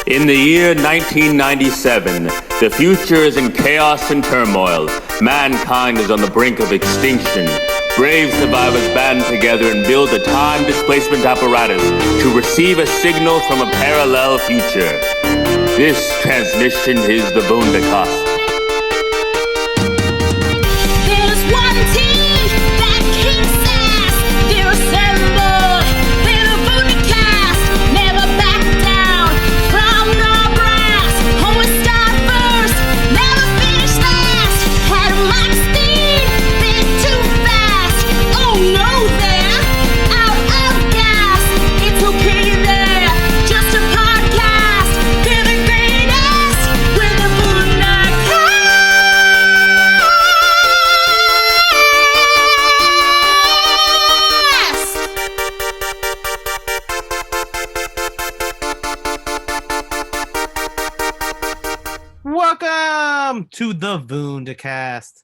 In the year 1997, the future is in chaos and turmoil. Mankind is on the brink of extinction. Brave survivors band together and build a time displacement apparatus to receive a signal from a parallel future. This transmission is the Vundacast. There's one team that kicks ass. They're assembled. They're the Vundacast. Never back down from the brass. Always start first. Never finish last. Had Moxley, been too fast. Oh no, they're out of gas. It's okay there. Just a podcast. They're the greatest. We're the Vundacast. Welcome to the Vundacast,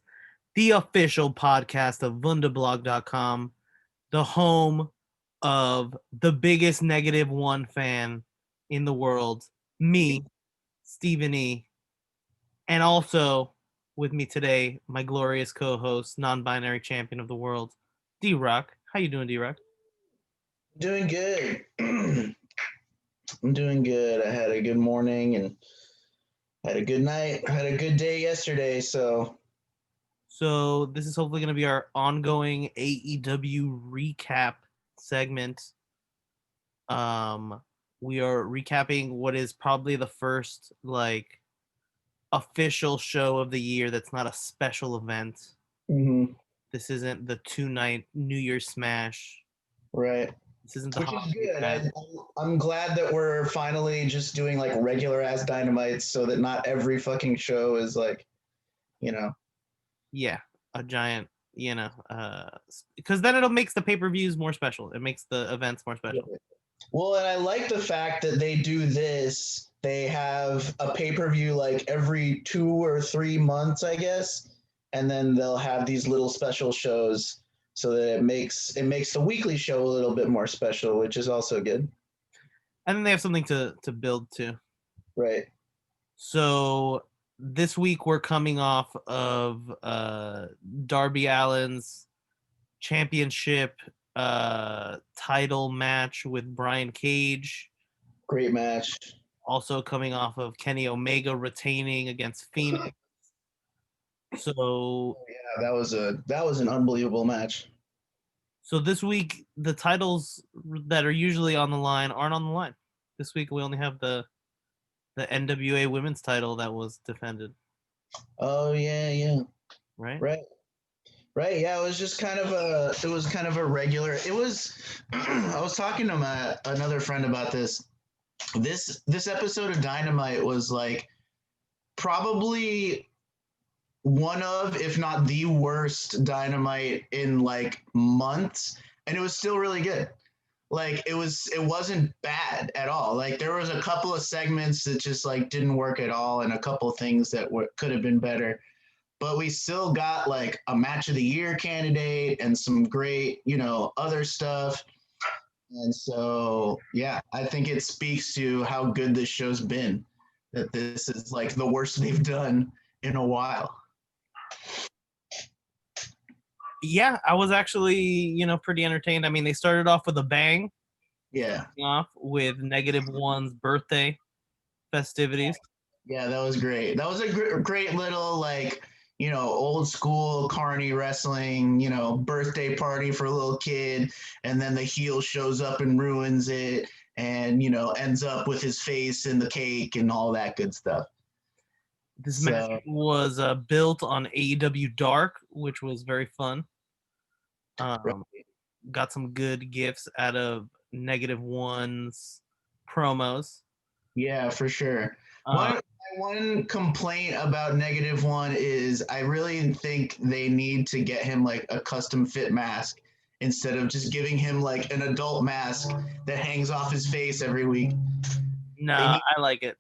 the official podcast of Vundablog.com, the home of the biggest negative one fan in the world, me, Stephen E. And also with me today, my glorious co-host, non-binary champion of the world, D-Rock. How you doing, D-Rock? Doing good. I'm doing good. I had a good morning and had a good night. Had a good day yesterday, so So this is hopefully going to be our ongoing AEW recap segment. We are recapping what is probably the first official show of the year that's not a special event. This isn't the 2-night New Year's Smash. right. This isn't the Which is holiday good. Smash. I'm glad that we're finally just doing like regular ass dynamites so that not every fucking show is like, Yeah, a giant, because then it'll makes the pay-per-views more special. It makes the events more special. Well, and I like the fact that they do this. They have a pay-per-view like every 2 or 3 months, I guess, and then they'll have these little special shows so that it makes the weekly show a little bit more special, which is also good. And then they have something to build to. Right. So this week we're coming off of Darby Allin's championship title match with Brian Cage. Great match. Also coming off of Kenny Omega retaining against Phoenix. So Yeah, that was an unbelievable match. so this week the titles that are usually on the line aren't on the line. This week we only have the NWA women's title that was defended. Oh yeah. Right? Right. Yeah, it was just kind of a regular. It was I was talking to another friend about this. This episode of Dynamite was like probably one of, if not the worst Dynamite in like months, and it was still really good. Like it wasn't bad at all. Like there was a couple of segments that just like didn't work at all, and a couple of things that could have been better. But we still got like a match of the year candidate and some great, other stuff. And so, yeah, I think it speaks to how good this show's been, that this is like the worst they've done in a while. Yeah, I was actually, pretty entertained. I mean, they started off with a bang. Yeah. Off with -1's birthday festivities. Yeah, that was great. That was a great little like, old school carny wrestling, birthday party for a little kid, and then the heel shows up and ruins it, and ends up with his face in the cake and all that good stuff. This match was built on AEW Dark, which was very fun. Got some good gifts out of -1's promos. Yeah, for sure. One complaint about -1 is I really think they need to get him like a custom fit mask instead of just giving him like an adult mask that hangs off his face every week. No, I like it.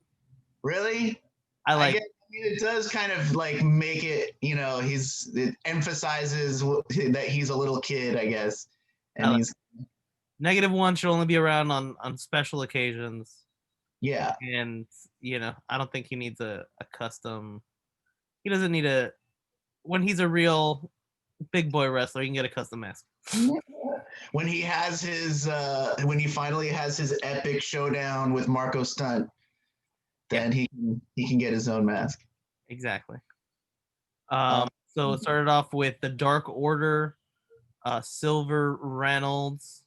Really? I like it. I mean, it does kind of like make it, it emphasizes that he's a little kid, I guess. And -1 should only be around on special occasions. Yeah. And, I don't think he needs a custom. He doesn't need a, when he's a real big boy wrestler, he can get a custom mask. When he has his, when he finally has his epic showdown with Marco Stunt, then he can get his own mask. Exactly. So it started off with the Dark Order, Silver Reynolds.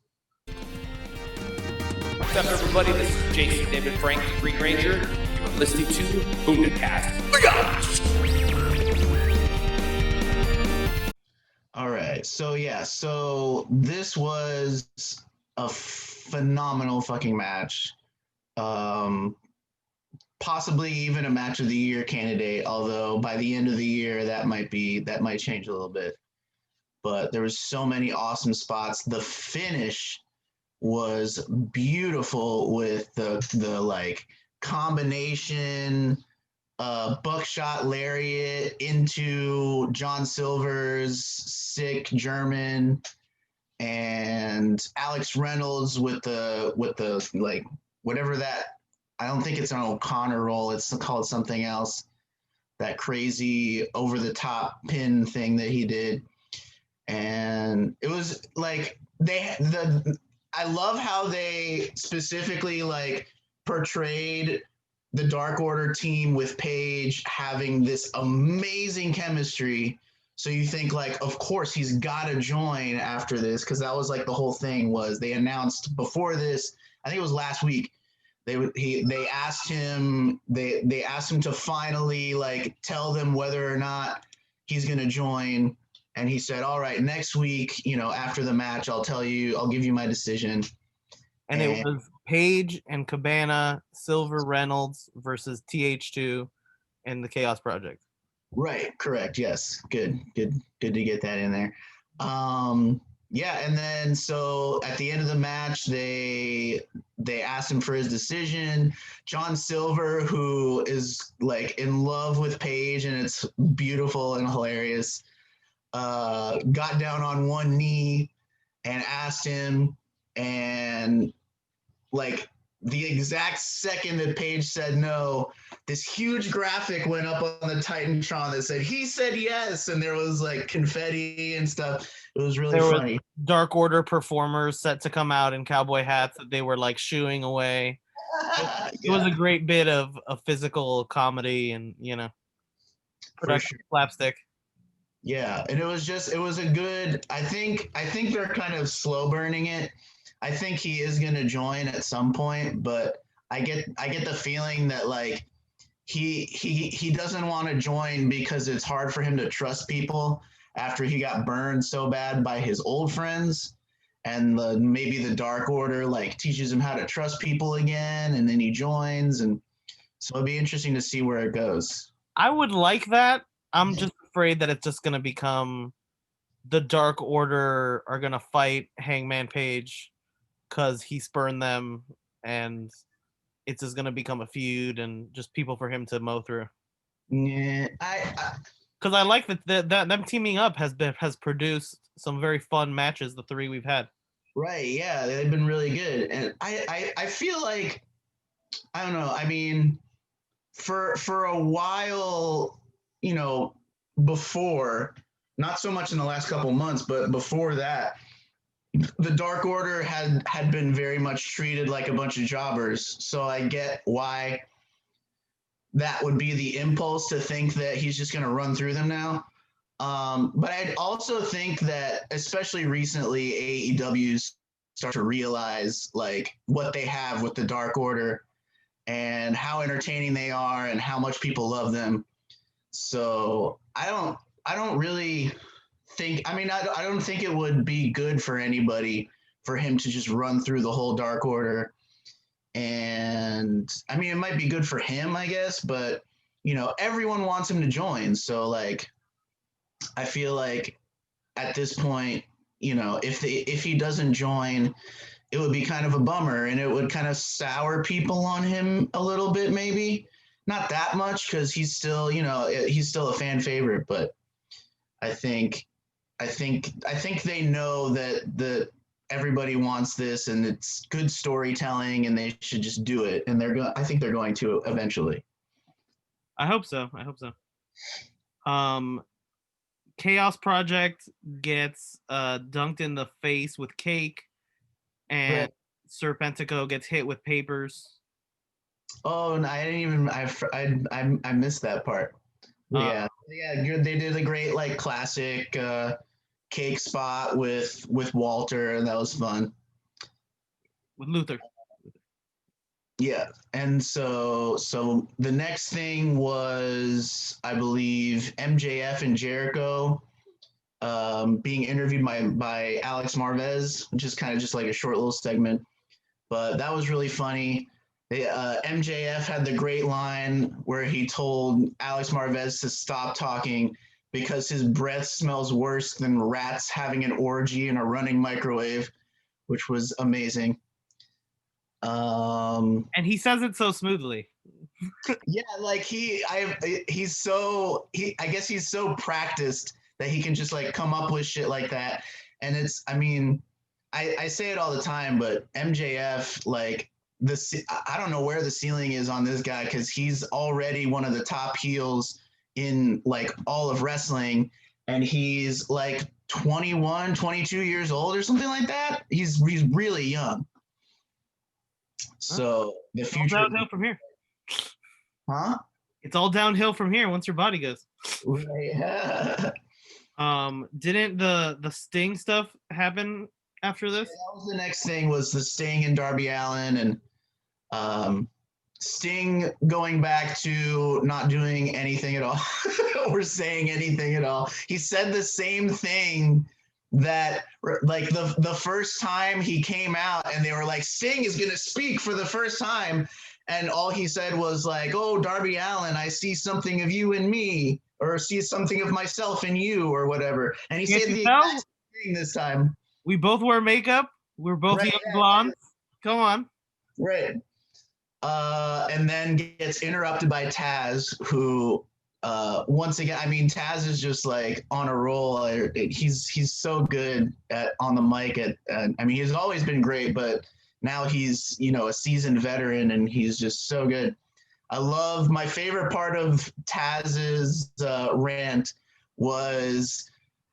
What's up, everybody? This is Jason David Frank, Green Ranger. You're listening to Vundacast. All right. So this was a phenomenal fucking match. Possibly even a match of the year candidate, although by the end of the year that might change a little bit. But there was so many awesome spots. The finish was beautiful with the like combination buckshot lariat into John Silver's sick German and Alex Reynolds with the like whatever that, I don't think it's an O'Connor roll, it's called something else, that crazy over the top pin thing that he did. And it was like I love how they specifically like portrayed the Dark Order team with Paige having this amazing chemistry. So you think like, of course he's got to join after this, because that was like the whole thing was they announced before this. I think it was last week. They asked him to finally like tell them whether or not he's going to join. And he said, all right, next week, after the match, I'll give you my decision. And it was Paige and Cabana, Silver Reynolds versus TH2 and the Chaos Project. Right. Correct. Yes. Good to get that in there. Yeah. And then, so at the end of the match, they asked him for his decision. John Silver, who is like in love with Paige, and it's beautiful and hilarious, got down on one knee and asked him, and like the exact second that Paige said no, this huge graphic went up on the Titantron that said he said yes, and there was like confetti and stuff. It was really funny. Was Dark Order performers set to come out in cowboy hats that they were like shooing away. It was a great bit of physical comedy and production slapstick. Yeah, and it was a good. I think they're kind of slow burning it. I think he is going to join at some point, but I get the feeling that like he doesn't want to join because it's hard for him to trust people after he got burned so bad by his old friends, and maybe the Dark Order like teaches him how to trust people again, and then he joins, and so it'll be interesting to see where it goes. I would like that. I'm just afraid that it's just going to become the Dark Order are going to fight Hangman Page because he spurned them, and it's just going to become a feud and just people for him to mow through. Yeah, because I like that them teaming up has produced some very fun matches. The three we've had. Right. Yeah, they've been really good, and I feel like, I don't know. I mean, for a while, before, not so much in the last couple months, but before that, the Dark Order had been very much treated like a bunch of jobbers. So I get why that would be the impulse to think that he's just going to run through them now. But I also think that, especially recently, AEW's start to realize like what they have with the Dark Order and how entertaining they are and how much people love them. So I don't really think, I don't think it would be good for anybody for him to just run through the whole Dark Order. And I mean, it might be good for him, I guess, but everyone wants him to join. So like, I feel like at this point, if he doesn't join, it would be kind of a bummer, and it would kind of sour people on him a little bit, maybe not that much, because he's still, he's still a fan favorite. But I think they know that everybody wants this, and it's good storytelling, and they should just do it. And I think they're going to eventually. I hope so. Chaos Project gets dunked in the face with cake, and Right. Sir Pentako gets hit with papers. Oh, and I didn't even I missed that part. Yeah, good. They did a great like classic cake spot with Walter, and that was fun. With Luther. Yeah, and so the next thing was, I believe, MJF and Jericho being interviewed by Alex Marvez, which is kind of just like a short little segment, but that was really funny. MJF had the great line where he told Alex Marvez to stop talking because his breath smells worse than rats having an orgy in a running microwave, which was amazing. And he says it so smoothly. Yeah, like I guess he's so practiced that he can just like come up with shit like that. And it's, I mean, I say it all the time, but MJF, like I don't know where the ceiling is on this guy, because he's already one of the top heels in like all of wrestling, and he's like 21, 22 years old or something like that. He's really young. So the future. All downhill from here. Huh? It's all downhill from here once your body goes. Yeah. Didn't the Sting stuff happen after this? Yeah, that was the next thing, was the Sting and Darby Allin, and Sting going back to not doing anything at all or saying anything at all. He said the same thing that like the first time he came out, and they were like, Sting is gonna speak for the first time, and all he said was like, oh, Darby Allin, I see something of you in me, or see something of myself in you, or whatever. And he said the exact same thing this time. We both wear makeup. We're both young blondes. Come on. Right. And then gets interrupted by Taz, who once again, I mean, Taz is just like on a roll. He's so good on the mic. I mean, he's always been great, but now he's, you know, a seasoned veteran, and he's just so good. I love, my favorite part of Taz's rant was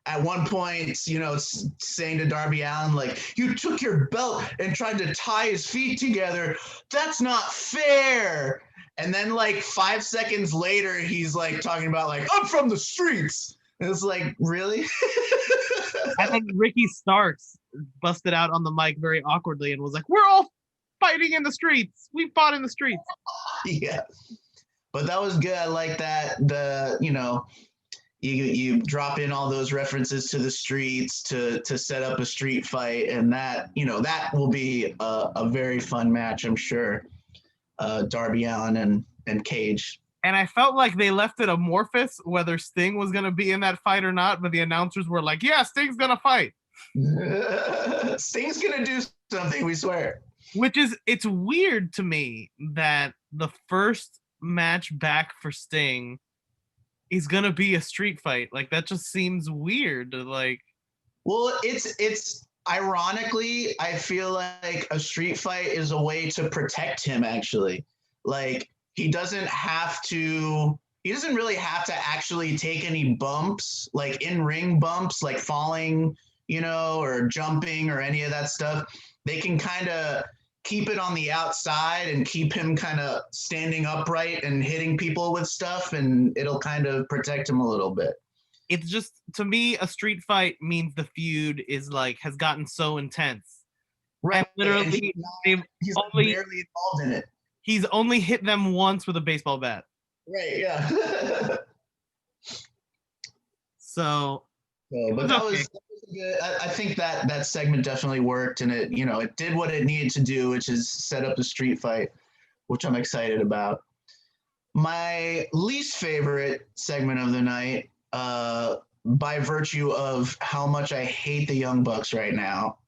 at one point, you know, saying to Darby Allin, like, you took your belt and tried to tie his feet together. That's not fair. And then like 5 seconds later, he's like talking about like, I'm from the streets. And it's like, really? I think Ricky Starks busted out on the mic very awkwardly and was like, we're all fighting in the streets. We fought in the streets. Yeah. But that was good. I like that. You know, you drop in all those references to the streets to set up a street fight, and that, you know, that will be a very fun match, I'm sure. Darby Allin and Cage. And I felt like they left it amorphous whether Sting was going to be in that fight or not, but the announcers were like, yeah, Sting's going to fight. Sting's going to do something, we swear. Which is, it's weird to me that the first match back for Sting is going to be a street fight. Like, that just seems weird. Like, well, it's ironically, I feel like a street fight is a way to protect him, actually. Like, he doesn't really have to actually take any bumps, like in-ring bumps, like falling, you know, or jumping or any of that stuff. They can kind of keep it on the outside and keep him kind of standing upright and hitting people with stuff, and it'll kind of protect him a little bit. It's just, to me, a street fight means the feud is like, has gotten so intense. Right. And literally, he's barely involved in it. He's only hit them once with a baseball bat. Right, yeah. So but that was good. I think that segment definitely worked, and it did what it needed to do, which is set up a street fight, which I'm excited about. My least favorite segment of the night, by virtue of how much I hate the Young Bucks right now,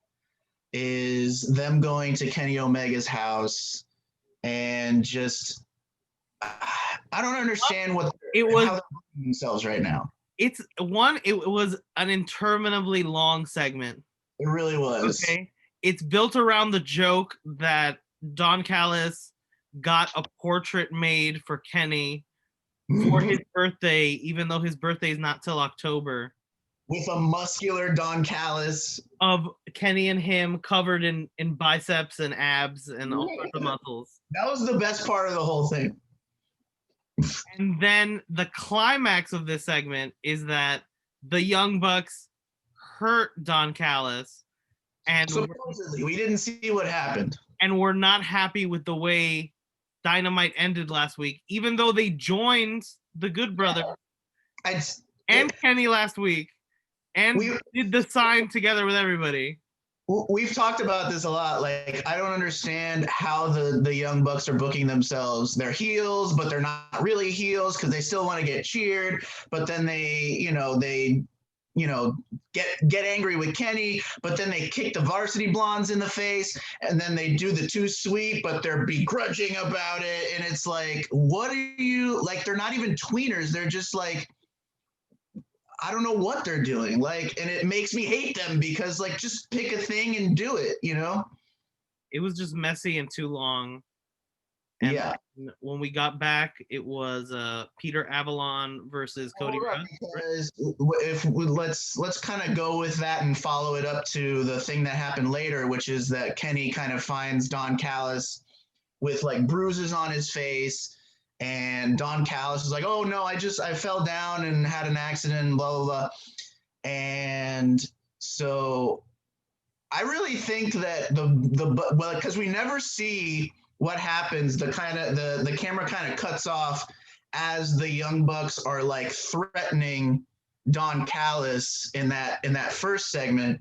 is them going to Kenny Omega's house and just, I don't understand how they're doing themselves right now. It was an interminably long segment. It really was. Okay. it's built around the joke that Don Callis got a portrait made for Kenny for his birthday, even though his birthday is not till October. With a muscular Don Callis. Of Kenny and him covered in biceps and abs and all sorts of muscles. That was the best part of the whole thing. And then the climax of this segment is that the Young Bucks hurt Don Callis. And supposedly, we didn't see what happened. And we're not happy with the way Dynamite ended last week, even though they joined the Good Brothers and Kenny last week and did the sign together with everybody. We've talked about this a lot. Like, I don't understand how the Young Bucks are booking themselves. They're heels, but they're not really heels because they still want to get cheered. But then they get angry with Kenny, but then they kick the Varsity Blondes in the face, and then they do the too sweet, but they're begrudging about it. And it's like, what are you, like, they're not even tweeners. They're just like, I don't know what they're doing. Like, and it makes me hate them because, like, just pick a thing and do it, you know? It was just messy and too long. And yeah. When we got back, it was Peter Avalon versus Cody Rhodes. Because if let's kind of go with that and follow it up to the thing that happened later, which is that Kenny kind of finds Don Callis with like bruises on his face, and Don Callis is like, "Oh no, I fell down and had an accident," blah blah blah. And so I really think that because we never see what happens, the camera kind of cuts off as the Young Bucks are like threatening Don Callis in that first segment.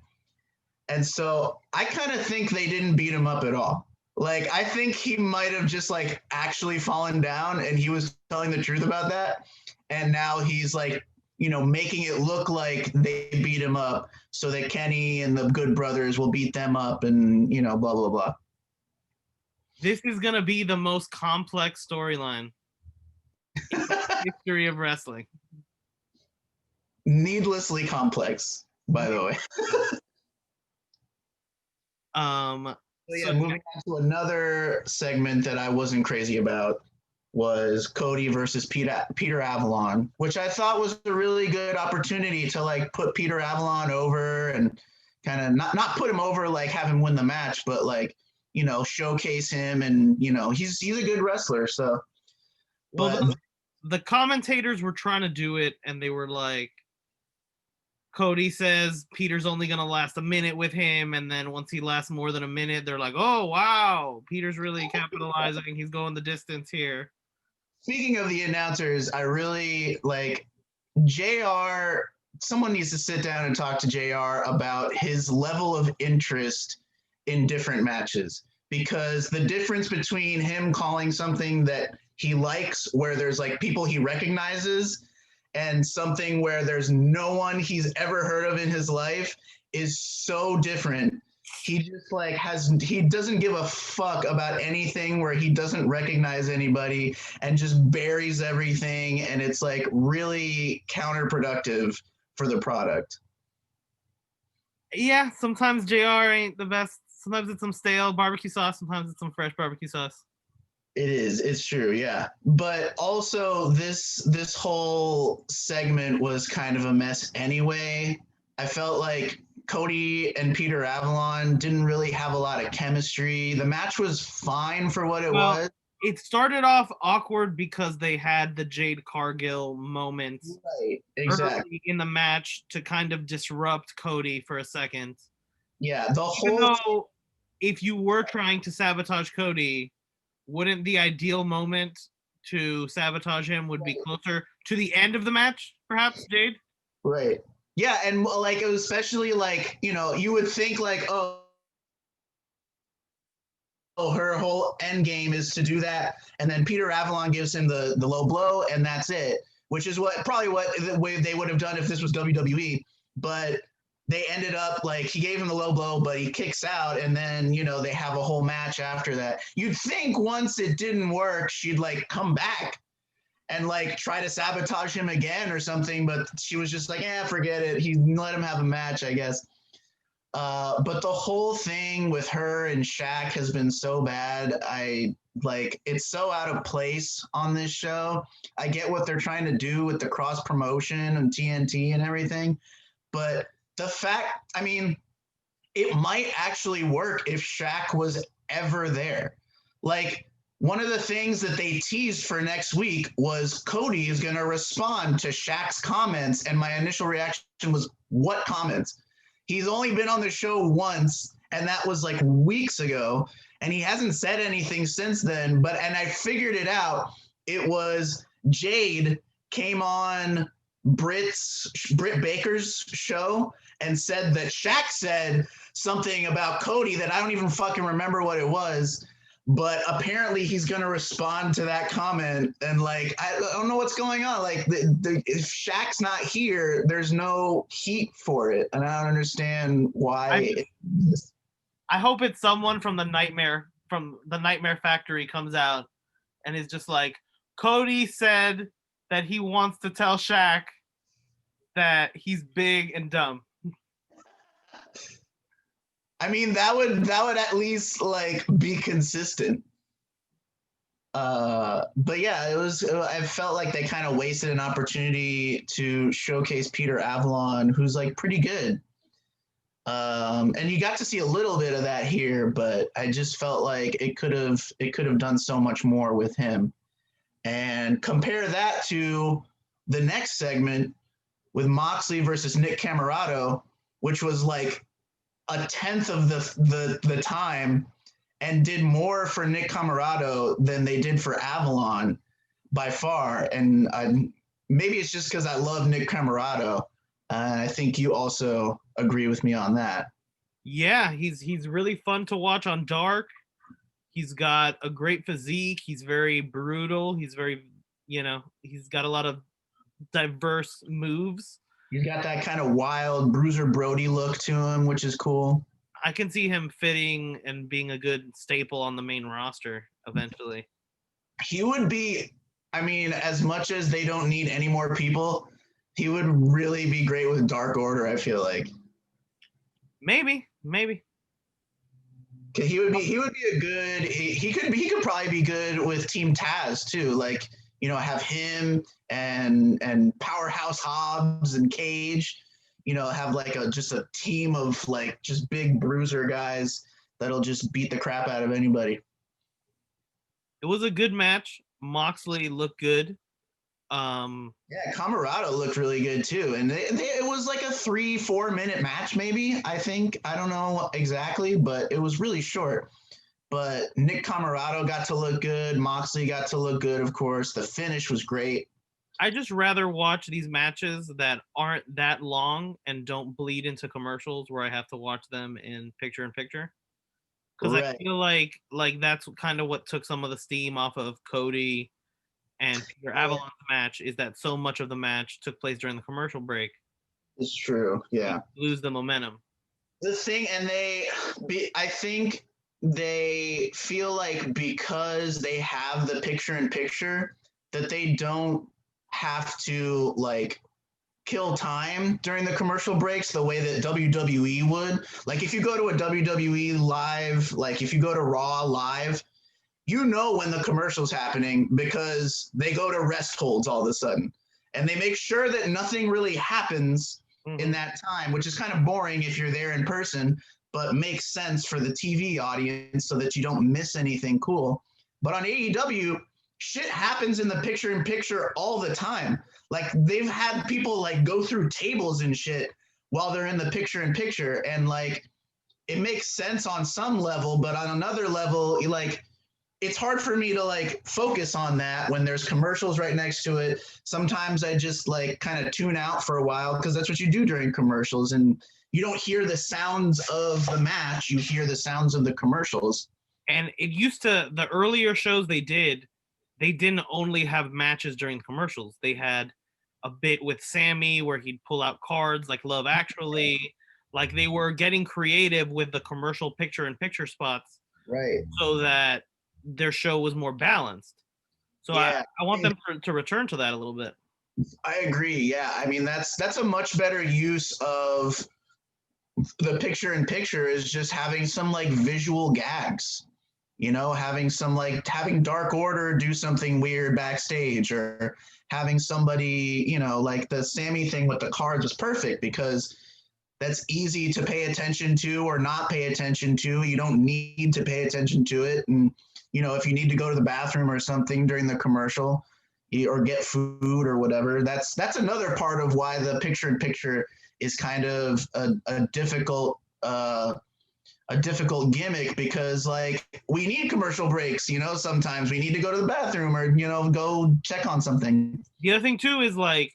And so I kind of think they didn't beat him up at all. Like, I think he might have just like actually fallen down and he was telling the truth about that. And now he's like, making it look like they beat him up so that Kenny and the Good Brothers will beat them up and, blah, blah, blah. This is going to be the most complex storyline in the history of wrestling. Needlessly complex, by the way. Moving on to another segment that I wasn't crazy about was Cody versus Peter Avalon, which I thought was a really good opportunity to like put Peter Avalon over and kind of not put him over, like have him win the match, but like, showcase him, and he's a good wrestler. So, well, the commentators were trying to do it, and they were like, Cody says Peter's only gonna last a minute with him, and then once he lasts more than a minute, they're like, "Oh wow, Peter's really capitalizing. He's going the distance here." Speaking of the announcers, I really like JR. Someone needs to sit down and talk to JR about his level of interest in different matches, because the difference between him calling something that he likes where there's like people he recognizes and something where there's no one he's ever heard of in his life is so different. He just like he doesn't give a fuck about anything where he doesn't recognize anybody and just buries everything, and it's like really counterproductive for the product. Yeah, sometimes JR ain't the best. Sometimes it's some stale barbecue sauce. Sometimes it's some fresh barbecue sauce. It is. It's true. Yeah. But also this whole segment was kind of a mess anyway. I felt like Cody and Peter Avalon didn't really have a lot of chemistry. The match was fine for what it was. It started off awkward because they had the Jade Cargill moment early in the match to kind of disrupt Cody for a second. Yeah, Even though if you were trying to sabotage Cody, wouldn't the ideal moment to sabotage him would be closer to the end of the match, perhaps, Jade? Right. Yeah, and like it was especially like, you would think like, her whole end game is to do that, and then Peter Avalon gives him the low blow, and that's it, which is probably the way they would have done if this was WWE. But they ended up like he gave him the low blow, but he kicks out, and then they have a whole match after that. You'd think once it didn't work, she'd like come back and like try to sabotage him again or something, but she was just like, forget it. He let him have a match, I guess. But the whole thing with her and Shaq has been so bad. It's so out of place on this show. I get what they're trying to do with the cross promotion and TNT and everything, but the fact, I mean, it might actually work if Shaq was ever there. Like, one of the things that they teased for next week was Cody is going to respond to Shaq's comments. And my initial reaction was, what comments? He's only been on the show once, and that was like weeks ago. And he hasn't said anything since then. And I figured it out. It was Jade came on Britt Baker's show and said that Shaq said something about Cody that I don't even fucking remember what it was. But apparently he's going to respond to that comment. And like, I don't know what's going on. Like, if Shaq's not here, there's no heat for it. And I don't understand why. I hope it's someone from the Nightmare Factory comes out and is just like, Cody said that he wants to tell Shaq that he's big and dumb. I mean, that would at least like be consistent. But yeah, I felt like they kind of wasted an opportunity to showcase Peter Avalon, who's like pretty good. And you got to see a little bit of that here, but I just felt like it could have done so much more with him. And compare that to the next segment with Moxley versus Nick Camarada, which was like a tenth of the time and did more for Nick Camarada than they did for Avalon by far. And maybe it's just because I love Nick Camarada. I think you also agree with me on that. Yeah, he's really fun to watch on Dark. He's got a great physique. He's very brutal. He's very, he's got a lot of diverse moves. He's got that kind of wild Bruiser Brody look to him, which is cool. I can see him fitting and being a good staple on the main roster eventually. He would be, I mean, as much as they don't need any more people, he would really be great with Dark Order, I feel like. Maybe. He would be a good, he could probably be good with Team Taz too. Like, have him and Powerhouse Hobbs and Cage, have like just a team of like just big bruiser guys that'll just beat the crap out of anybody. It was a good match. Moxley looked good. Yeah, Camarada looked really good too. And it was like a 3-4 minute match, maybe, I think. I don't know exactly, but it was really short. But Nick Camarada got to look good. Moxley got to look good, of course. The finish was great. I just rather watch these matches that aren't that long and don't bleed into commercials where I have to watch them in picture-in-picture. Because I feel like that's kind of what took some of the steam off of Cody and Peter Avalon's match, is that so much of the match took place during the commercial break. It's true, yeah. You lose the momentum. The thing, and I think they feel like because they have the picture-in-picture that they don't have to like kill time during the commercial breaks the way that WWE would. Like if you go to a WWE live, like if you go to Raw live, when the commercial's happening because they go to rest holds all of a sudden. And they make sure that nothing really happens in that time, which is kind of boring if you're there in person, but makes sense for the TV audience so that you don't miss anything cool. But on AEW, shit happens in the picture-in-picture all the time. Like they've had people like go through tables and shit while they're in the picture-in-picture. And like, it makes sense on some level, but on another level, like, it's hard for me to like focus on that when there's commercials right next to it. Sometimes I just like kind of tune out for a while because that's what you do during commercials. And you don't hear the sounds of the match, you hear the sounds of the commercials. And it used to, the earlier shows they didn't only have matches during commercials. They had a bit with Sammy where he'd pull out cards like Love Actually. Like they were getting creative with the commercial picture-in-picture spots. Right. So that their show was more balanced. So yeah. I want them to return to that a little bit. I agree. Yeah. I mean, that's a much better use of the picture in picture is just having some like visual gags, having Dark Order do something weird backstage, or having somebody, like the Sammy thing with the cards was perfect because that's easy to pay attention to or not pay attention to. You don't need to pay attention to it. And, if you need to go to the bathroom or something during the commercial or get food or whatever, that's another part of why the picture in picture is kind of a difficult gimmick, because like we need commercial breaks, sometimes we need to go to the bathroom or, go check on something. The other thing too is like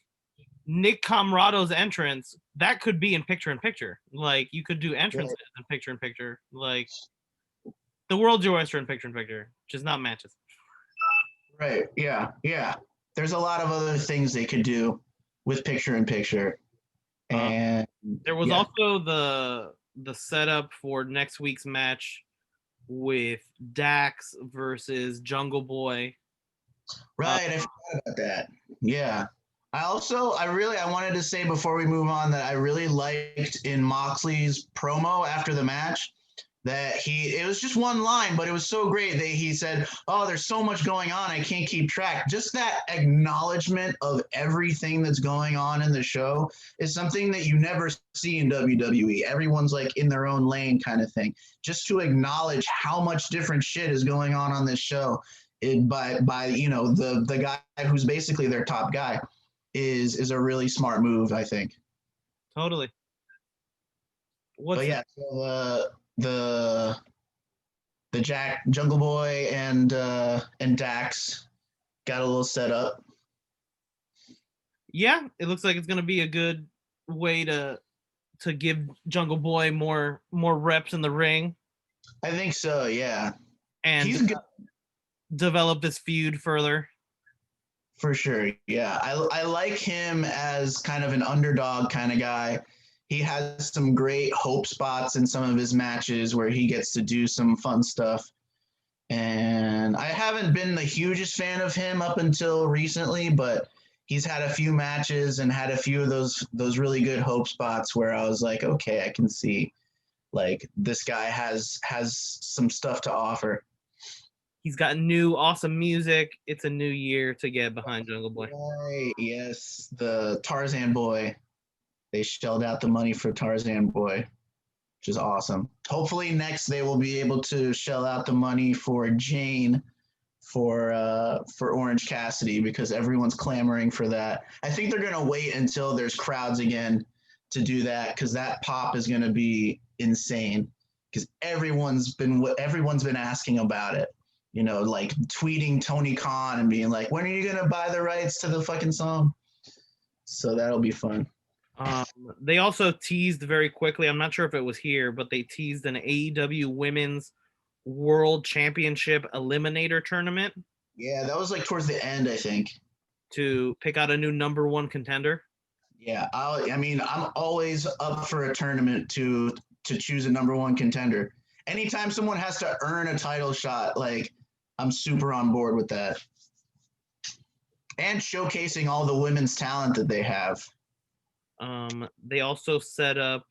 Nick Camarada's entrance, that could be in picture. Like you could do entrances in picture. Like the world's your oyster in picture, just not matches. Right. Yeah. There's a lot of other things they could do with picture in picture. And there was also the setup for next week's match with Dax versus Jungle Boy. Right, I forgot about that. Yeah. I wanted to say before we move on that I really liked in Moxley's promo after the match that it was just one line, but it was so great that he said, "Oh, there's so much going on, I can't keep track." Just that acknowledgement of everything that's going on in the show is something that you never see in WWE. Everyone's like in their own lane kind of thing. Just to acknowledge how much different shit is going on this show by the guy who's basically their top guy is a really smart move, I think. Totally. The Jungle Boy and Dax got a little set up. Yeah, it looks like it's gonna be a good way to give Jungle Boy more reps in the ring. I think so, yeah. And he's good. Develop this feud further. For sure, yeah. I like him as kind of an underdog kind of guy. He has some great hope spots in some of his matches where he gets to do some fun stuff. And I haven't been the hugest fan of him up until recently, but he's had a few matches and had a few of those really good hope spots where I was like, okay, I can see like this guy has some stuff to offer. He's got new awesome music. It's a new year to get behind Jungle Boy. Right, yes, the Tarzan Boy. They shelled out the money for Tarzan Boy, which is awesome. Hopefully next they will be able to shell out the money for Jane for Orange Cassidy, because everyone's clamoring for that. I think they're gonna wait until there's crowds again to do that, because that pop is gonna be insane. Because everyone's been asking about it. Like tweeting Tony Khan and being like, "When are you gonna buy the rights to the fucking song?" So that'll be fun. They also teased very quickly, I'm not sure if it was here, but they teased an AEW Women's World Championship Eliminator Tournament. Yeah, that was like towards the end, I think. To pick out a new number one contender. Yeah, I'm always up for a tournament to choose a number one contender. Anytime someone has to earn a title shot, like, I'm super on board with that. And showcasing all the women's talent that they have. They also set up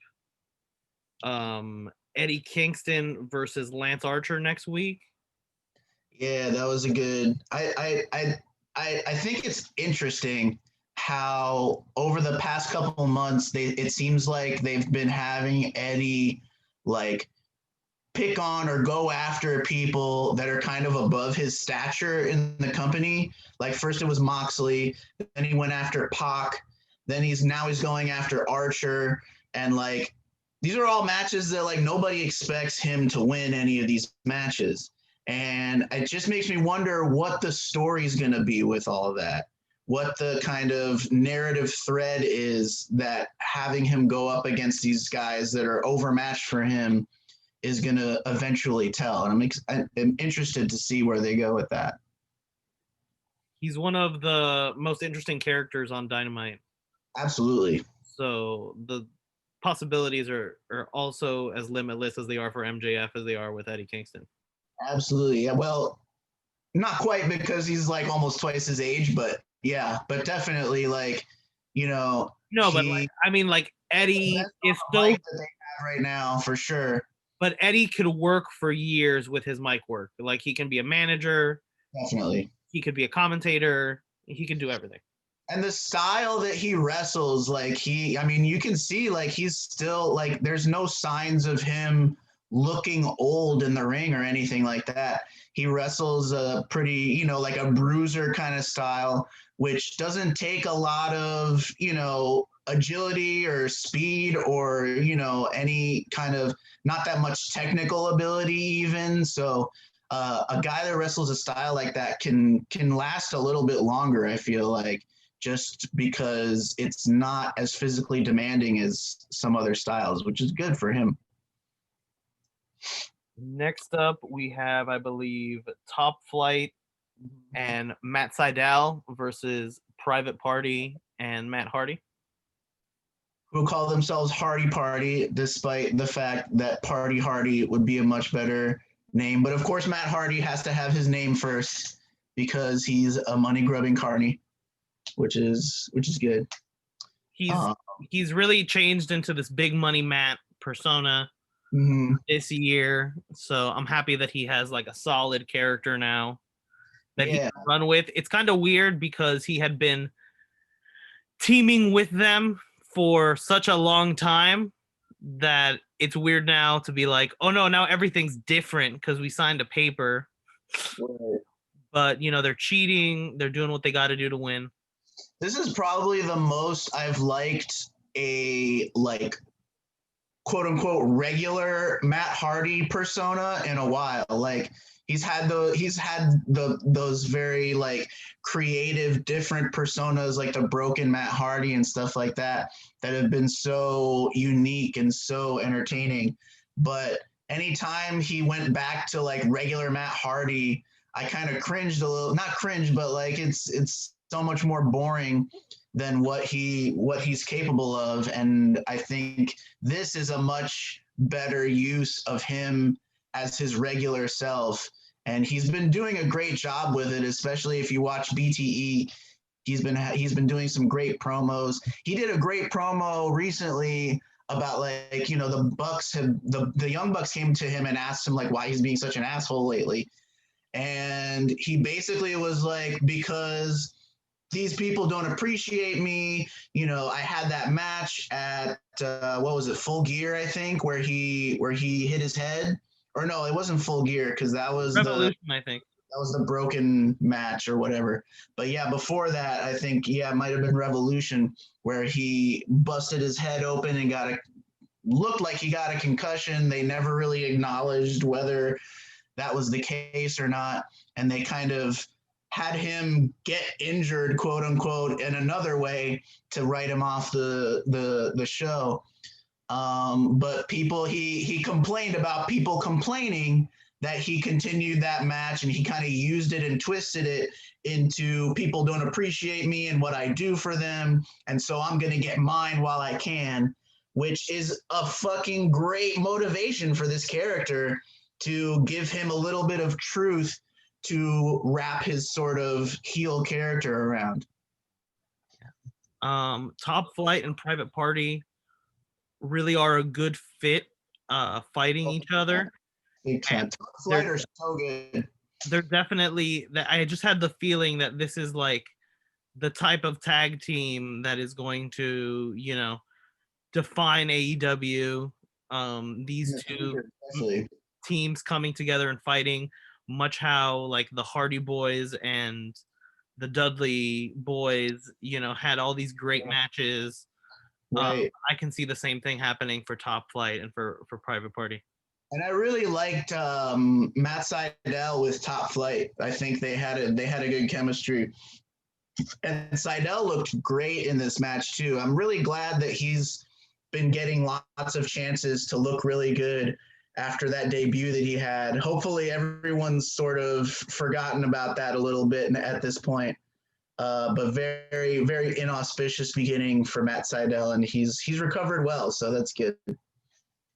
Eddie Kingston versus Lance Archer next week. Yeah, that was a good. I think it's interesting how over the past couple of months it seems like they've been having Eddie like pick on or go after people that are kind of above his stature in the company. Like first it was Moxley, then he went after Pac. Then he's going after Archer, and like these are all matches that like nobody expects him to win any of these matches. And it just makes me wonder what the story's going to be with all of that. What the kind of narrative thread is that having him go up against these guys that are overmatched for him is going to eventually tell. And I'm interested to see where they go with that. He's one of the most interesting characters on Dynamite. Absolutely. So the possibilities are also as limitless as they are for MJF as they are with Eddie Kingston. Absolutely. Yeah. Well, not quite, because he's like almost twice his age, but yeah, but definitely like, No, but like, I mean, like Eddie is so. That they right now for sure. But Eddie could work for years with his mic work. Like he can be a manager. Definitely. He could be a commentator. He can do everything. And the style that he wrestles, like you can see like he's still like there's no signs of him looking old in the ring or anything like that. He wrestles a pretty, like a bruiser kind of style, which doesn't take a lot of, agility or speed or, any kind of not that much technical ability even. So a guy that wrestles a style like that can last a little bit longer, I feel like, just because it's not as physically demanding as some other styles, which is good for him. Next up, we have, I believe, Top Flight and Matt Sydal versus Private Party and Matt Hardy. Who call themselves Hardy Party, despite the fact that Party Hardy would be a much better name. But of course, Matt Hardy has to have his name first because he's a money-grubbing carny, which is good. He's really changed into this big money Matt persona this year, so I'm happy that he has like a solid character now that he can run with. It's kind of weird because he had been teaming with them for such a long time that it's weird now to be like, oh no, now everything's different because we signed a paper. Right. But they're cheating, they're doing what they got to do to win. This is probably the most I've liked a quote unquote regular Matt Hardy persona in a while. Like he's had those very like creative different personas like the broken Matt Hardy and stuff like that have been so unique and so entertaining. But anytime he went back to like regular Matt Hardy, I kind of cringed a little, not cringe, but like it's so much more boring than what he's capable of. And I think this is a much better use of him as his regular self. And he's been doing a great job with it, especially if you watch BTE. He's been doing some great promos. He did a great promo recently about the Bucks the Young Bucks came to him and asked him like why he's being such an asshole lately. And he basically was like, because these people don't appreciate me. I had that match at what was it, Full Gear, I think, where he hit his head. Or no, it wasn't Full Gear because that was Revolution, I think. That was the broken match or whatever. But yeah, before that, I think it might have been Revolution where he busted his head open and looked like he got a concussion. They never really acknowledged whether that was the case or not, and they kind of had him get injured, quote unquote, in another way to write him off the show. But he complained about people complaining that he continued that match, and he kind of used it and twisted it into people don't appreciate me and what I do for them, and so I'm going to get mine while I can, which is a fucking great motivation for this character to give him a little bit of truth to wrap his sort of heel character around. Top Flight and Private Party really are a good fit fighting each other. Top Flight are so good. They're definitely that. I just had the feeling that this is like the type of tag team that is going to, define AEW. These two teams coming together and fighting, much how like the Hardy Boys and the Dudley Boys, had all these great matches. Right. I can see the same thing happening for Top Flight and for Private Party. And I really liked Matt Sydal with Top Flight. I think they had a good chemistry. And Sydal looked great in this match too. I'm really glad that he's been getting lots of chances to look really good after that debut that he had. Hopefully everyone's sort of forgotten about that a little bit at this point. But very, very inauspicious beginning for Matt Sydal, and he's recovered well, so that's good.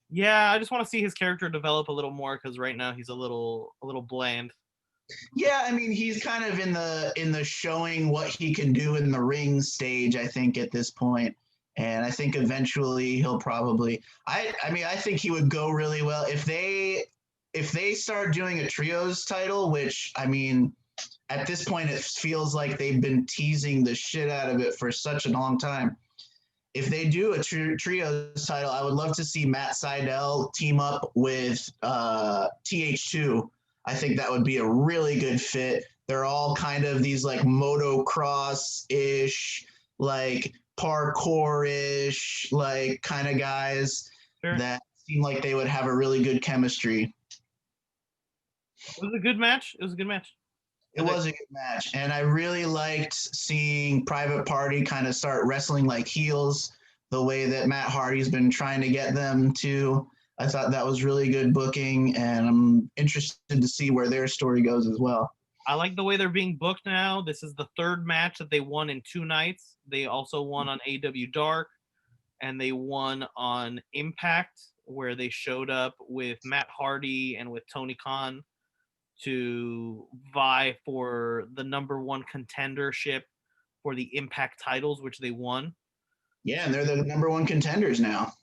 Yeah, I just want to see his character develop a little more because right now he's a little bland. Yeah, I mean, he's kind of in the showing what he can do in the ring stage, I think, at this point. And I think eventually he'll probably. I mean, I think he would go really well if they start doing a trios title, which I mean, at this point it feels like they've been teasing the shit out of it for such a long time. If they do a trios title, I would love to see Matt Sydal team up with TH2. I think that would be a really good fit. They're all kind of these like motocross-ish, like parkour-ish, like kind of guys that seem like they would have a really good chemistry. It was a good match. It was a good match. It was a good match. And I really liked seeing Private Party kind of start wrestling like heels the way that Matt Hardy's been trying to get them to. I thought that was really good booking, and I'm interested to see where their story goes as well. I like the way they're being booked now. This is the third match that they won in 2 nights. They also won on AEW Dark, and they won on Impact, where they showed up with Matt Hardy and with Tony Khan to vie for the #1 contendership for the Impact titles, which they won. Yeah, and they're the #1 contenders now.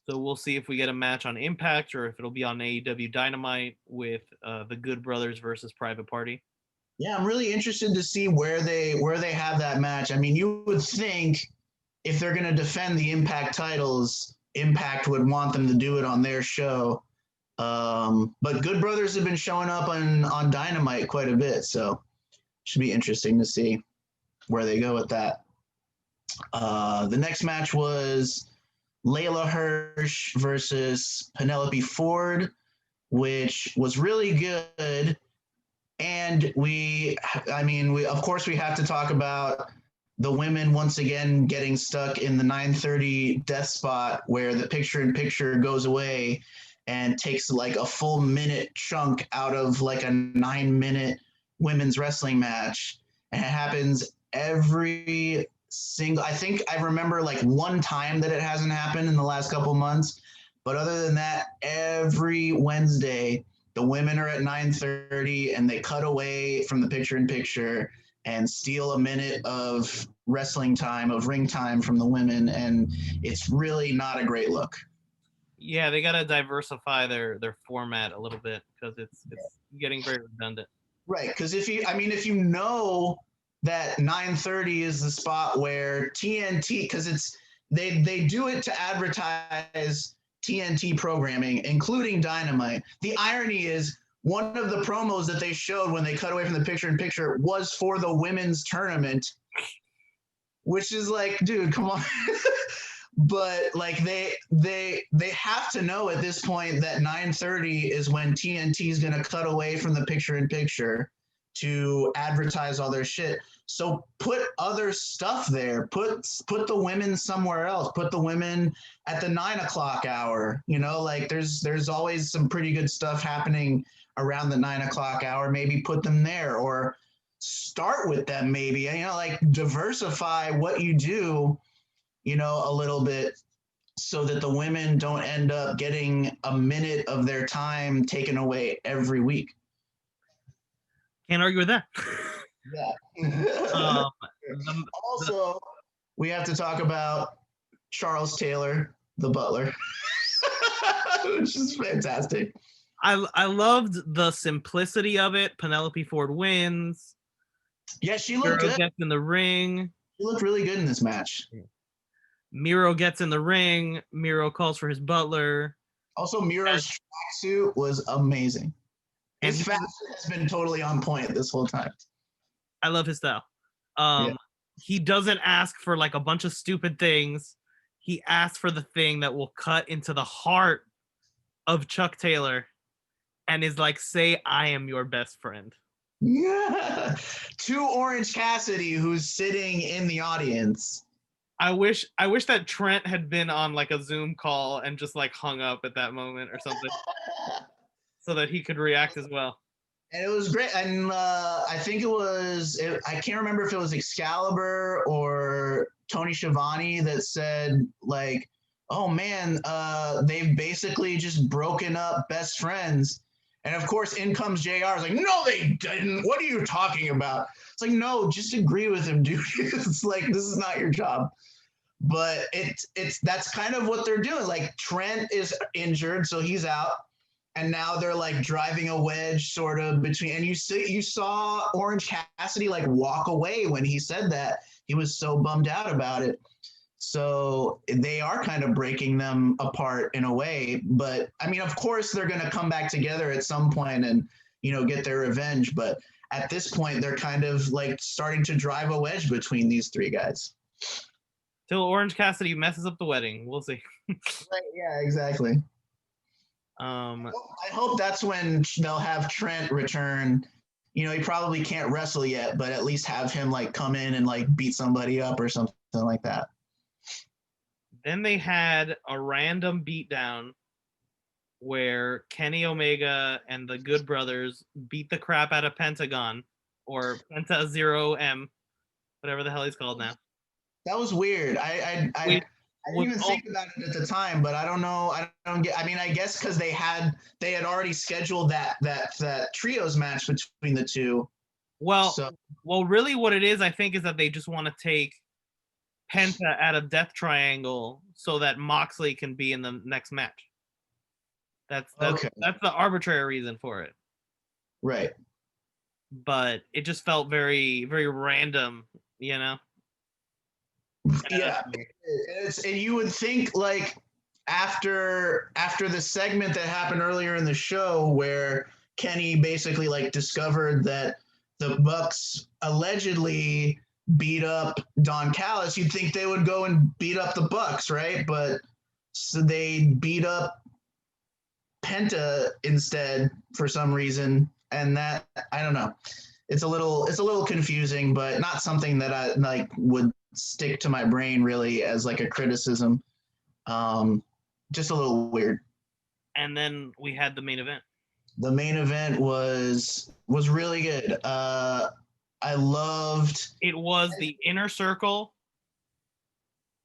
So we'll see if we get a match on Impact or if it'll be on AEW Dynamite with the Good Brothers versus Private Party. Yeah, I'm really interested to see where they have that match. I mean, you would think if they're going to defend the Impact titles, Impact would want them to do it on their show. But Good Brothers have been showing up on Dynamite quite a bit, so should be interesting to see where they go with that. The next match was Layla Hirsch versus Penelope Ford, which was really good. And we of course we have to talk about the women once again getting stuck in the 9:30 death spot where the picture-in-picture goes away and takes like a full minute chunk out of like a 9-minute women's wrestling match. And it happens every single, I think I remember like one time that it hasn't happened in the last couple months. But other than that, every Wednesday, the women are at 9:30 and they cut away from the picture-in-picture and steal a minute of wrestling time, of ring time from the women. And it's really not a great look. Yeah, they got to diversify their format a little bit because it's getting very redundant. Right, because if you know that 9:30 is the spot where TNT, because they do it to advertise TNT programming, including Dynamite. The irony is one of the promos that they showed when they cut away from the picture-in-picture was for the women's tournament, which is like, dude, come on. But like they have to know at this point that 9:30 is when TNT is going to cut away from the picture-in-picture to advertise all their shit. So put other stuff there. Put the women somewhere else. Put the women at the 9 o'clock hour. You know, like there's always some pretty good stuff happening around the 9 o'clock hour. Maybe put them there or start with them. Maybe, you know, like diversify what you do, you know, a little bit so that the women don't end up getting a minute of their time taken away every week. Can't argue with that. Yeah. Also, we have to talk about Charles Taylor, the butler, which is fantastic. I loved the simplicity of it. Penelope Ford wins. Yeah, she looked good. Gets in the ring. She looked really good in this match. Miro gets in the ring. Miro calls for his butler. Also, Miro's tracksuit was amazing. His fashion has been totally on point this whole time. I love his style. He doesn't ask for like a bunch of stupid things. He asks for the thing that will cut into the heart of Chuck Taylor and is like, say, I am your best friend. Yeah. To Orange Cassidy, who's sitting in the audience. I wish that Trent had been on like a Zoom call and just like hung up at that moment or something so that he could react as well. And it was great. And I think I can't remember if it was Excalibur or Tony Schiavone that said like, oh man, they've basically just broken up best friends. And of course, in comes JR. It's like, no, they didn't. What are you talking about? It's like, no, just agree with him, dude. It's like, this is not your job. But that's kind of what they're doing. Like Trent is injured, so he's out. And now they're like driving a wedge sort of between, and you saw Orange Cassidy like walk away when he said that. He was so bummed out about it. So they are kind of breaking them apart in a way. But I mean, of course, they're going to come back together at some point and, get their revenge. But at this point, they're kind of like starting to drive a wedge between these three guys. Till Orange Cassidy messes up the wedding. We'll see. Right, yeah, exactly. I hope that's when they'll have Trent return. He probably can't wrestle yet, but at least have him like come in and like beat somebody up or something like that. Then they had a random beatdown where Kenny Omega and the Good Brothers beat the crap out of Pentagon, or Penta 0M, whatever the hell he's called now. That was weird. I didn't even think about it at the time, but I don't know. I mean, I guess because they had already scheduled that trios match between the two. Well, really, what it is, I think, is that they just want to take Penta out of Death Triangle so that Moxley can be in the next match. That's okay. That's the arbitrary reason for it. Right. But it just felt very, very random, Yeah. And you would think like after the segment that happened earlier in the show where Kenny basically like discovered that the Bucks allegedly beat up Don Callis, you'd think they would go and beat up the Bucks, right? But so they beat up Penta instead for some reason, and that I don't know. It's a little confusing, but not something that I like would stick to my brain really as like a criticism. Just a little weird. And then we had the main event. The main event was really good. I loved it. Was the Inner Circle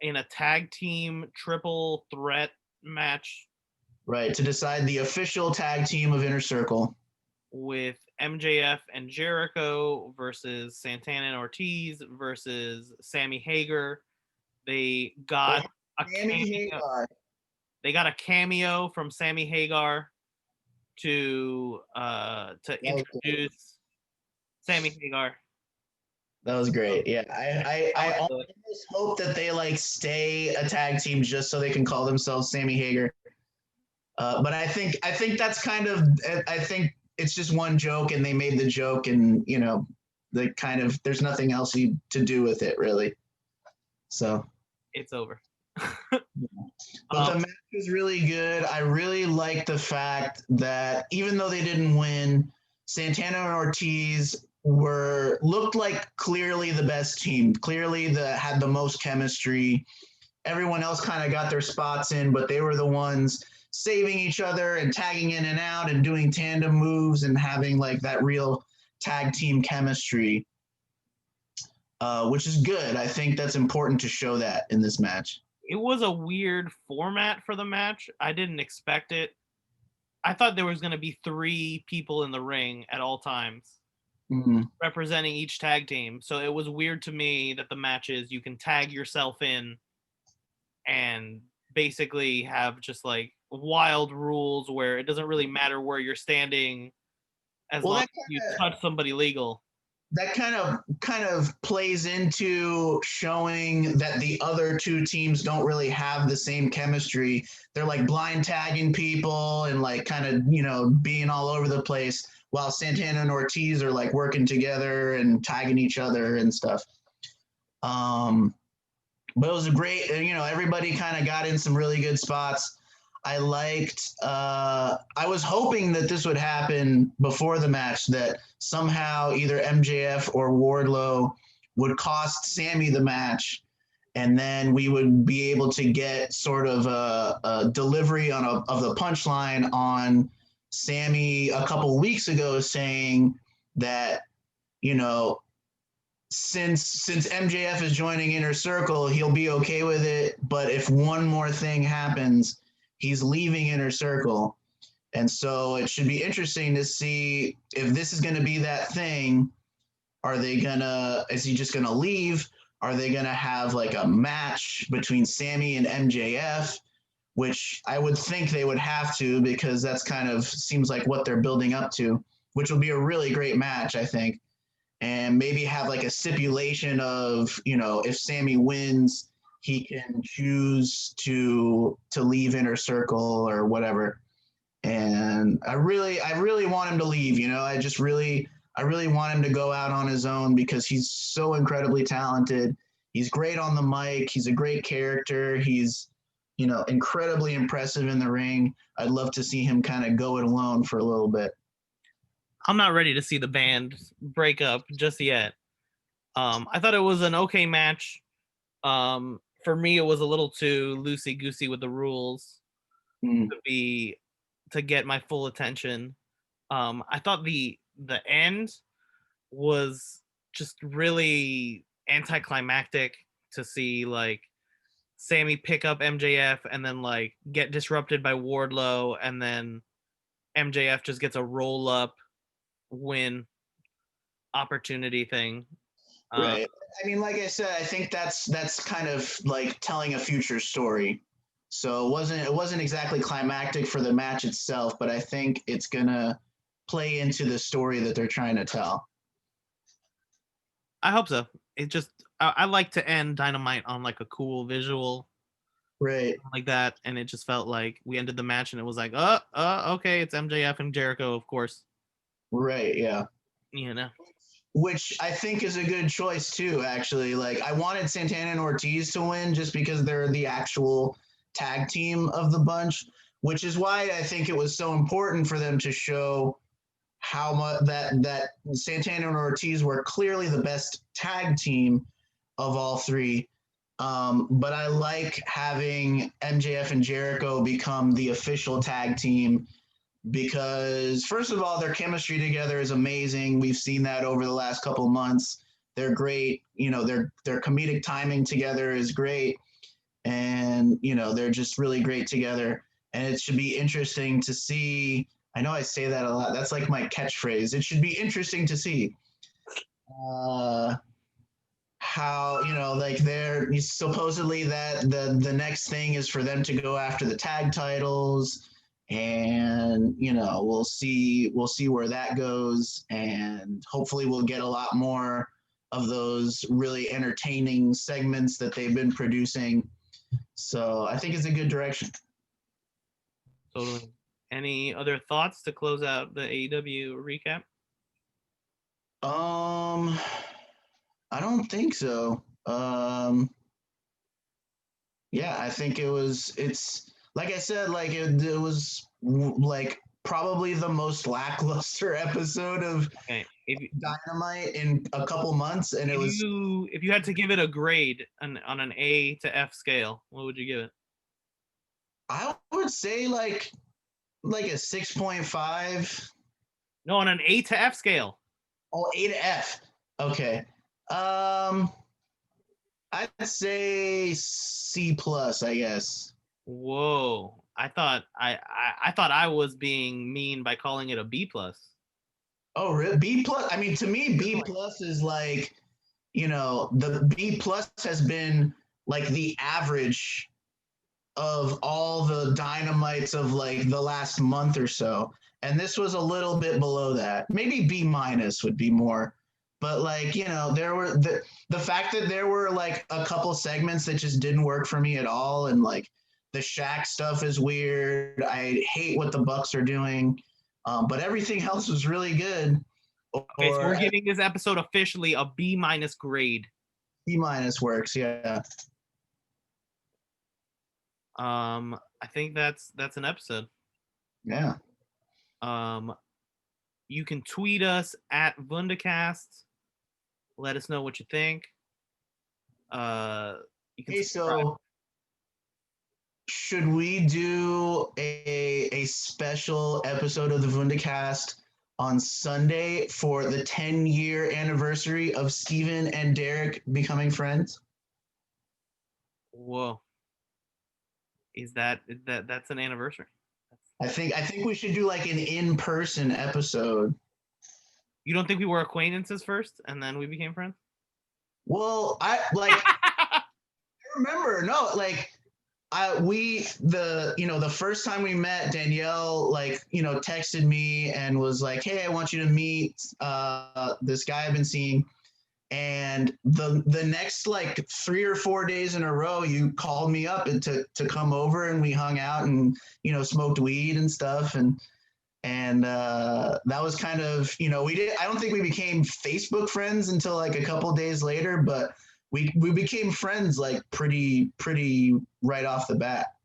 in a tag team triple threat match. Right, to decide the official tag team of Inner Circle. With MJF and Jericho versus Santana and Ortiz versus Sammy Hagar. They got a cameo. They got a cameo from Sammy Hagar to introduce Sammy Hagar. That was great. Yeah, I almost hope that they like stay a tag team just so they can call themselves Sammy Hagar. But I think that's kind of I think it's just one joke and they made the joke and the kind of there's nothing else to do with it really. So it's over. But the match was really good. I really liked the fact that even though they didn't win, Santana and Ortiz looked like clearly the best team. Clearly had the most chemistry. Everyone else kind of got their spots in, but they were the ones saving each other and tagging in and out and doing tandem moves and having like that real tag team chemistry, which is good. I think that's important to show that in this match. It was a weird format for the match. I didn't expect it. I thought there was going to be 3 people in the ring at all times representing each tag team. So it was weird to me that the matches you can tag yourself in and basically have just like wild rules where it doesn't really matter where you're standing as long as you touch somebody legal. That kind of plays into showing that the other 2 teams don't really have the same chemistry. They're like blind tagging people and like kind of, being all over the place while Santana and Ortiz are like working together and tagging each other and stuff. But it was a great, everybody kind of got in some really good spots. I was hoping that this would happen before the match, that somehow either MJF or Wardlow would cost Sammy the match, and then we would be able to get sort of a delivery of the punchline on Sammy a couple weeks ago saying that, since MJF is joining Inner Circle, he'll be okay with it, but if one more thing happens, he's leaving Inner Circle. And so it should be interesting to see if this is going to be that thing. Is he just going to leave? Are they going to have like a match between Sammy and MJF, which I would think they would have to, because that's kind of seems like what they're building up to, which will be a really great match, I think. And maybe have like a stipulation of, if Sammy wins, he can choose to leave Inner Circle or whatever. And I really want him to leave. I really want him to go out on his own, because he's so incredibly talented. He's great on the mic. He's a great character. He's, incredibly impressive in the ring. I'd love to see him kind of go it alone for a little bit. I'm not ready to see the band break up just yet. I thought it was an okay match. For me, it was a little too loosey-goosey with the rules to get my full attention. I thought the end was just really anticlimactic, to see like Sammy pick up MJF and then like get disrupted by Wardlow, and then MJF just gets a roll up win opportunity thing. Right. I mean, like I said, I think that's kind of like telling a future story. So it wasn't exactly climactic for the match itself, but I think it's gonna play into the story that they're trying to tell. I hope so. It just I like to end Dynamite on like a cool visual, Right. like that, and it just felt like we ended the match and it was like, okay, it's MJF and Jericho, of course. Right. Yeah. Which I think is a good choice too, actually. Like, I wanted Santana and Ortiz to win just because they're the actual tag team of the bunch, which is why I think it was so important for them to show how much that Santana and Ortiz were clearly the best tag team of all three. But I like having MJF and Jericho become the official tag team, because first of all, their chemistry together is amazing. We've seen that over the last couple of months. They're great. Their comedic timing together is great. And, they're just really great together. And it should be interesting to see. I know I say that a lot. That's like my catchphrase. It should be interesting to see how, like they're supposedly that the next thing is for them to go after the tag titles. And we'll see where that goes, and hopefully we'll get a lot more of those really entertaining segments that they've been producing. So I think it's a good direction. Totally. Any other thoughts to close out the AEW recap? I don't think so. Yeah, I think it's like I said, like it was like probably the most lackluster episode of Dynamite in a couple months, and if you had to give it a grade on an A to F scale, what would you give it? I would say like a 6.5. No, on an A to F scale. Oh, A to F. Okay. I'd say C+, I guess. Whoa. I thought I was being mean by calling it a B+. Oh, really? B+? I mean, to me, B+ is like, the B+ has been like the average of all the Dynamites of like the last month or so. And this was a little bit below that. Maybe B- would be more. But like, there were the fact that there were like a couple segments that just didn't work for me at all. And like the Shaq stuff is weird. I hate what the Bucks are doing. But everything else was really good. Okay, so we're giving this episode officially a B- grade. B- works, yeah. I think that's an episode. Yeah. You can tweet us at Vundacast. Let us know what you think. You can so should we do a special episode of the Vundacast on Sunday for the 10-year anniversary of Steven and Derek becoming friends? Whoa. That's an anniversary? I think we should do like an in-person episode. You don't think we were acquaintances first and then we became friends? Well, I remember, no, like the first time we met, Danielle texted me and was like, "Hey, I want you to meet this guy I've been seeing." And the next like 3 or 4 days in a row, you called me up and to come over, and we hung out and smoked weed and stuff, and that was kind of I don't think we became Facebook friends until like a couple days later, but we became friends like pretty right off the bat.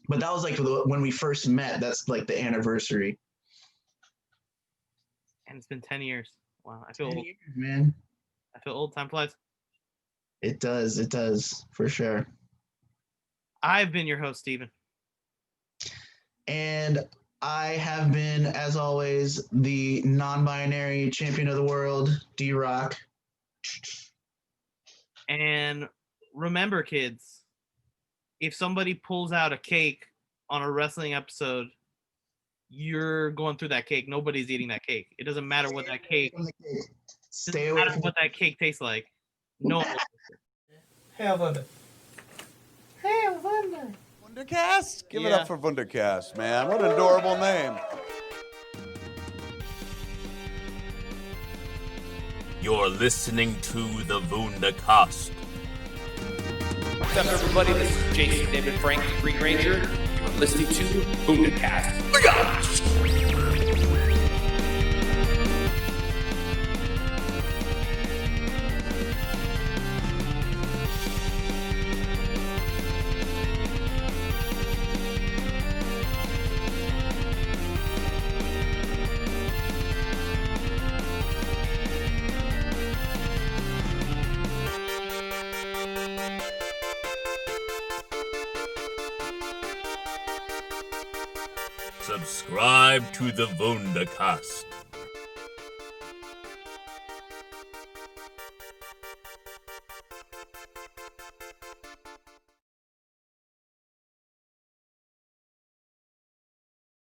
But that was like when we first met. That's like the anniversary. And it's been 10 years. Wow, I feel 10 old. years, man. I feel old. Time flies. It does for sure. I've been your host, Steven. And I have been, as always, the non-binary champion of the world, D-Rock. And remember, kids, if somebody pulls out a cake on a wrestling episode, you're going through that cake. Nobody's eating that cake. It doesn't matter what that cake. Stay Doesn't away matter from what that cake tastes like. No one will taste it. Hail Vunder. Hail Vunder. Vundacast? Give it Yeah. up for Vundacast, man. What an adorable name. You're listening to the Vundacast. What's up, everybody? This is Jason David Frank, Green Ranger. You're listening to Vundacast. Subscribe to the Vundacast.